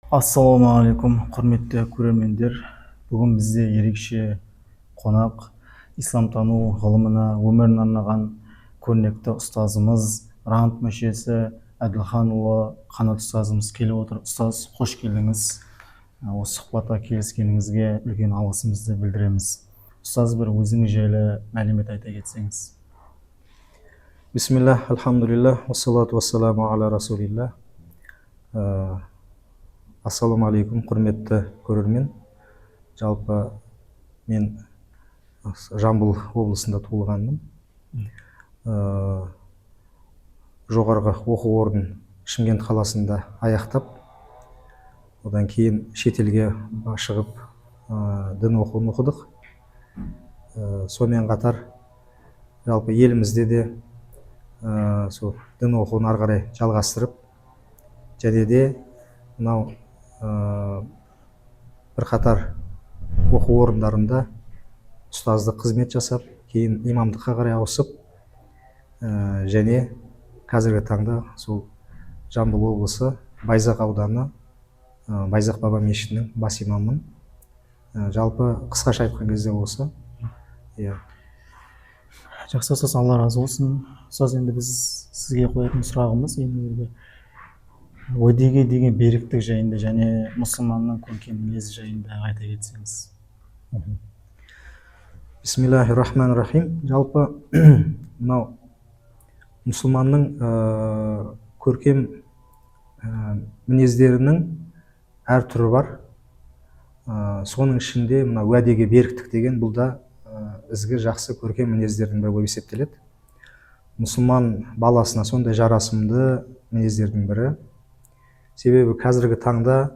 Ассалаумағалейкум, құрметті көрермендер. Бүгін бізде ерекше қонақ, исламтану ғылымына өмірін арнаған көрнекті ұстазымыз, рант мүшесі Әділханұлы Қанат ұстазымыз келіп отыр. Ұстаз, қош келдіңіз. Осы сұхбатқа келіскеніңізге үлкен алғысымызды білдіреміз. Ұстаз, бір өзіңіз жайлы мәлімет айта кетсеңіз. Бисмиллах, альхамдулиллах, уассалату вассаламу аля расулилlah. Ассалаумағалейкум, құрметті көрермен. Жалпы мен Жамбыл облысында туылғанмын. Жоғарғы оқу орнын Шымкент қаласында аяқтап, одан кейін шетелге шығып дін оқуын оқыдық. Сонымен қатар жалпы елімізде де сол дін оқуын ары қарай жалғастырып, және де мынау бірқатар оқу орындарында ұстаздық қызмет жасап, кейін имамдыққа қарай ауысып, және қазіргі таңда сол Жамбыл облысы Байзақ ауданы Байзақ баба мешітінің бас имамымын. Жалпы қысқаша айтқан кезде осы. Жақсы, ұстаз, Алла разы болсын. Ұстаз, енді біз сізге қоятын сұрағымыз енді уәдеге деген беріктік жайында және мұсылманның көркем мінезі жайында айта кетсеңіз. Бисмиллахир-рахманир-рахим. Жалпы мынау мұсылманның көркем мінездерінің әр түрі бар. Соның ішінде мына уәдеге беріктік деген бұл да ізгі жақсы көркем мінездердің бірі болып есептеледі. Мұсылман баласына сондай жарасымды мінездердің бірі. Себебі қазіргі таңда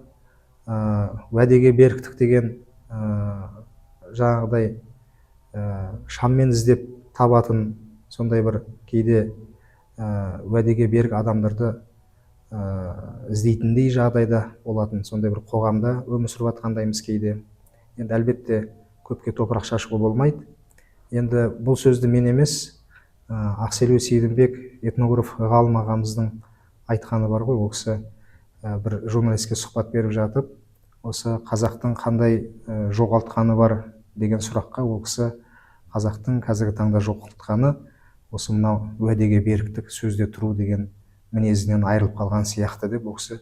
уәдеге беріктік деген жаңағыдай шаммен іздеп табатын сондай бір кейде уәдеге берік адамдарды іздейтіндей жағдайда болатын сондай бір қоғамда өмір сүріп жатқандаймыз кейде. Енді әлбетте көпке топырақ шашуға болмайды. Енді бұл сөзді мен емес, Ақселеу Сейдімбек этнограф ғалым ағамыздың айтқаны бар ғой. Ол кісі бір журналистке сұхбат беріп жатып, осы қазақтың қандай жоғалтқаны бар деген сұраққа ол кісі қазақтың қазіргі таңда жоғалтқаны осы мынау уәдеге беріктік, сөзде тұру деген мінезінен айырылып қалған сияқты деп ол кісі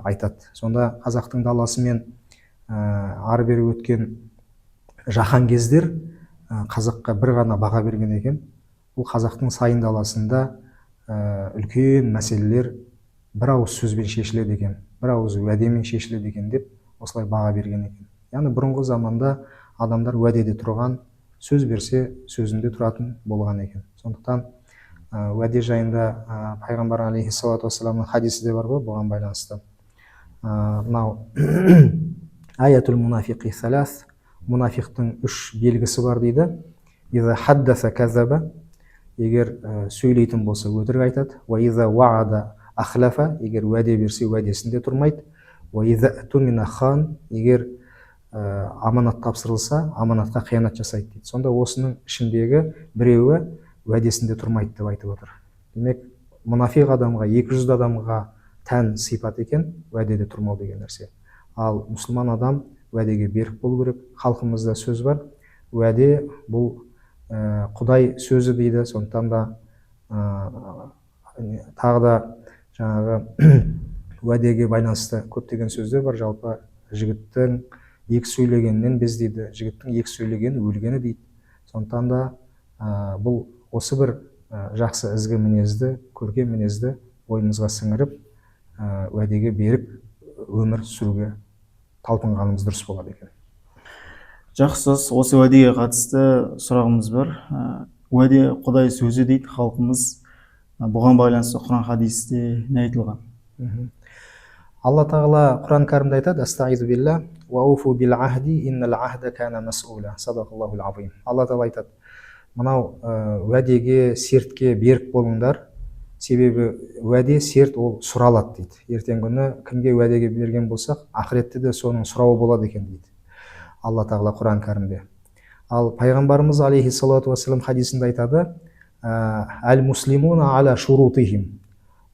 айтады. Сонда қазақтың даласы мен ары бері өткен жаһан кездер қазаққа бір ғана баға берген екен. Бұл қазақтың сайын даласында үлкен мәселелер бір ауыз сөзбен шешіледі екен, бір ауыз уәдемен шешіледі екен деп осылай баға берген екен. Яғни бұрынғы заманда адамдар уәдеде тұрған, сөз берсе сөзінде тұратын болған екен. Сондықтан уәде жайында пайғамбар алейхиссалату вассаламның хадисі де бар ғой бұған байланысты. Мынау аятул мунафиқи салас, мұнафиқтың 3 белгісі бар дейді. Иза хаддаса казаба, егер сөйлейтін болса өтірік айтады. Ва иза ваада ахлафа, егер уәде берсе уәдесінде тұрмайды. Ва иза тумина хан, егер аманат тапсырылса аманатқа қиянат жасайды дейді. Сонда осының ішіндегі біреуі уәдесінде тұрмайды деп айтып отыр. Демек, мұнафиқ адамға 200 адамға тән сипат екен уәдеде тұрмау деген нәрсе. Ал мұсылман адам уәдеге берік болу керек. Халқымызда сөз бар, уәде бұл Құдай сөзі дейді. Сондықтан да тағы да жаңағы уәдеге байланысты көптеген сөздер бар. Жалпы жігіттің 2 сөйлегеннен без дейді, жігіттің 2 сөйлегені өлгені дейді. Сондықтан да бұл осы бір жақсы ізгі мінезді, көркем мінезді ойымызға сіңіріп, уәдеге берік өмір сүруге талпынғанымыз дұрыс болады екен. Жақсы, осы уәдеге қатысты сұрағымыз бар. Уәде Құдай сөзі дейді халқымыз. Бұған байланысты Құран хадисте не айтылған? Алла тағала Құран кәрімде айтады: "Астаизу билла ва уфу бил ахди иннал ахда кана мас'ула". Садақаллахул азим. Алла тағала айтады: мынау уәдеге, сертке берік болыңдар. Себебі уәде, серт ол сұралады дейді. Ертең күні кімге уәдеге берген болсақ, ақыретте де соның сұрауы болады екен дейді Алла тағала Құран кәрімде. Ал пайғамбарымыз алейхиссалату вассалам хадисінде айтады: "Әл муслимуна аля шурутихим".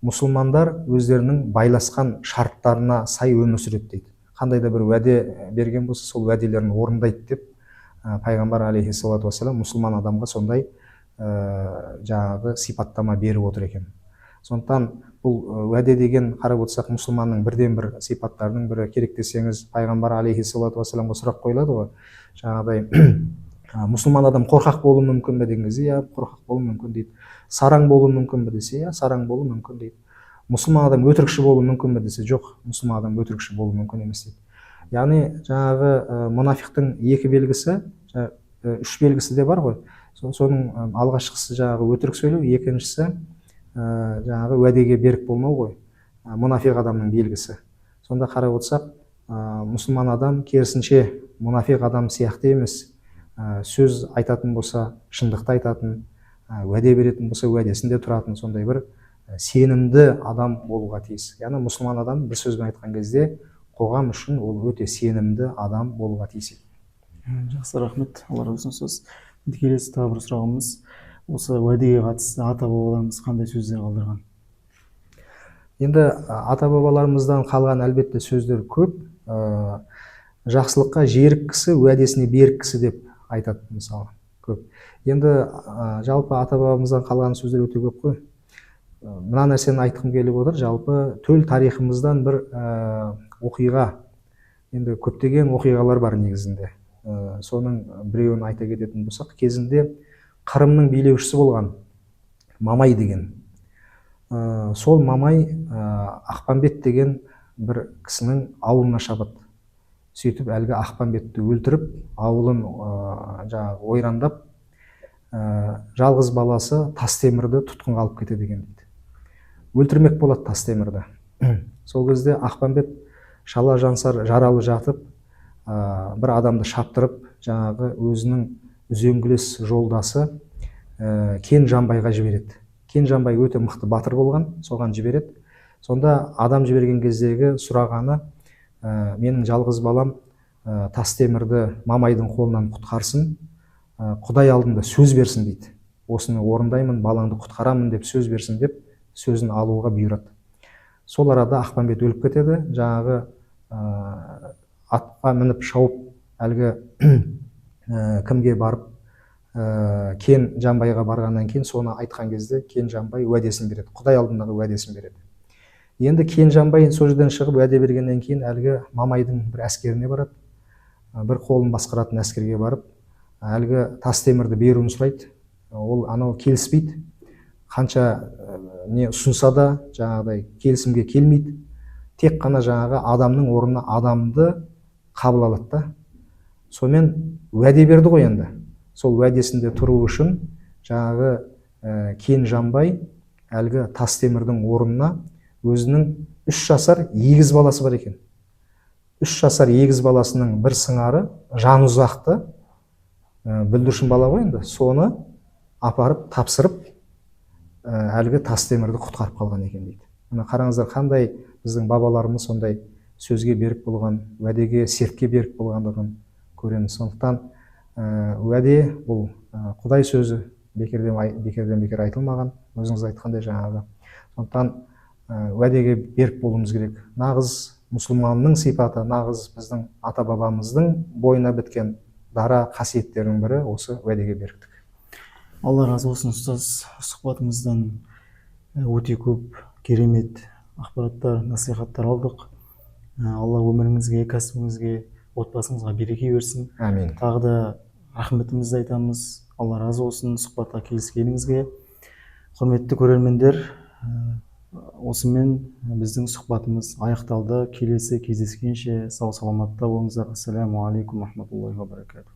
мұсылмандар өздерінің байласқан шарттарына сай өмір сүреді дейді. Қандай да бір уәде берген болса, сол уәделерін орындайды деп пайғамбар алейхиссалату вассалам мұсылман адамға сондай жаңағы сипаттама беріп отыр екен. Сондықтан бұл уәде деген, қарап отырсақ, мұсылманның бірден бір сипаттарының бірі. Керек десеңіз, пайғамбар алейхиссалату вассаламға сұрақ қойылады ғой, жаңағыдай мұсылман адам қорқақ болуы мүмкін бе деген кезде, иә, қорқақ болуы мүмкін дейді. Сараң болуы мүмкін бе десе, иә, сараң болуы мүмкін дейді. Мұсылман адам өтірікші болуы мүмкін бе десе, жоқ, мұсылман адам өтірікші болуы мүмкін емес дейді. Яғни жаңағы мұнафиқтың екі белгісі, үш белгісі де бар ғой. Соның алғашқысы жаңағы өтірік сөйлеу, екіншісі жаңағы уәдеге берік болмау ғой, мұнафиқ адамның белгісі. Сонда қарап отырсақ, мұсылман адам керісінше мұнафиқ адам сияқты емес, сөз айтатын болса шындықты айтатын, уәде беретін болса уәдесінде тұратын, сондай бір сенімді адам болуға тиіс. Яғни мұсылман адам, бір сөзбен айтқан кезде, қоғам үшін ол өте сенімді адам болуға тиіс. Жақсы, рахмет, алла разы болсын. Сөз келесі тағы бір сұрағымыз, осы уәдеге қатысты ата бабаларымыз қандай сөздер қалдырған? Енді ата бабаларымыздан қалған әлбетте сөздер көп. Жақсылыққа жерік кісі, уәдесіне берік кісі деп айтады, мысалы, көп. Енді жалпы ата бабамыздан қалған сөздер өте көп қой. Мына нәрсені айтқым келіп отыр, жалпы төл тарихымыздан бір оқиға, енді көптеген оқиғалар бар негізінде. Соның біреуін айта кететін болсақ, кезінде Қырымның билеушісі болған Мамай деген. Сол Мамай Ақпанбет деген бір кісінің ауылына шабады. Сөйтіп әлгі Ақпанбетті өлтіріп, ауылын жаңағы ойрандап, жалғыз баласы Тастемірді тұтқынға алып кетеді екен дейді. Өлтірмек болады Тастемірді. Сол кезде Ақпанбет шала жансар жаралы жатып, бір адамды шаптырып, жаңағы өзінің үзеңгілес жолдасы Кен Жанбайға жібереді. Кен Жанбай өте мықты батыр болған, соған жібереді. Сонда адам жіберген кездегі сұрағаны, менің жалғыз балам Тастемірді Мамайдың қолынан құтқарсын, Құдай алдында сөз берсін дейді. Осыны орындаймын, балаңды құтқарамын деп сөз берсін деп сөзін алуға бұйырады. Сол арада Ақпанбет өліп кетеді. Жаңағы атқа мініп шауып әлгі кімге барып, Кен Жанбайға барғаннан кейін соны айтқан кезде Кен Жанбай уәдесін береді, Құдай алдындағы уәдесін береді. Енді Кен Жанбай сол жерден шығып уәде бергеннен кейін әлгі Мамайдың бір әскеріне барады. Бір қолын басқаратын әскерге барып, әлгі Тастемірді беруін сұрайды. Ол анау келіспейді. Қанша не ұсынса да жаңағыдай келісімге келмейді. Тек қана жаңағы адамның орнына адамды қабыл алады да. Сонымен уәде берді ғой енді. Сол уәдесінде тұру үшін жаңағы Кен Жанбай әлгі Тастемірдің орнына өзінің 3 жасар егіз баласы бар екен. 3 жасар егіз баласының бір сыңары Жанұзақты, бүлдіршін бала ғой енді, соны апарып тапсырып әлгі Тастемірді құтқарып қалған екен дейді. Мына қараңыздар, қандай біздің бабаларымыз сондай сөзге берік болған, уәдеге, сертке берік болғандығын көреміз. Сондықтан уәде бұл Құдай сөзі, бекерден бекер айтылмаған, өзіңіз айтқандай жаңағы. Сондықтан уәдеге берік болуымыз керек. Нағыз мұсылманның сипаты, нағыз біздің ата бабамыздың бойына біткен дара қасиеттерінің бірі осы уәдеге беріктік. Алла разы болсын, ұстаз. Сұхбатымыздан өте көп керемет ақпараттар, насихаттар алдық. Алла өміріңізге, кәсібіңізге, отбасыңызға береке берсін. Әмин. Тағы да рахметімізді айтамыз. Алла разы болсын сұхбатқа келіскеніңізге. Құрметті көрермендер, осымен біздің сұхбатымыз аяқталды. Келесі кездескенше сау саламатта болыңыздар. Ассаламу алейкум рахматуллахи ва баракатух.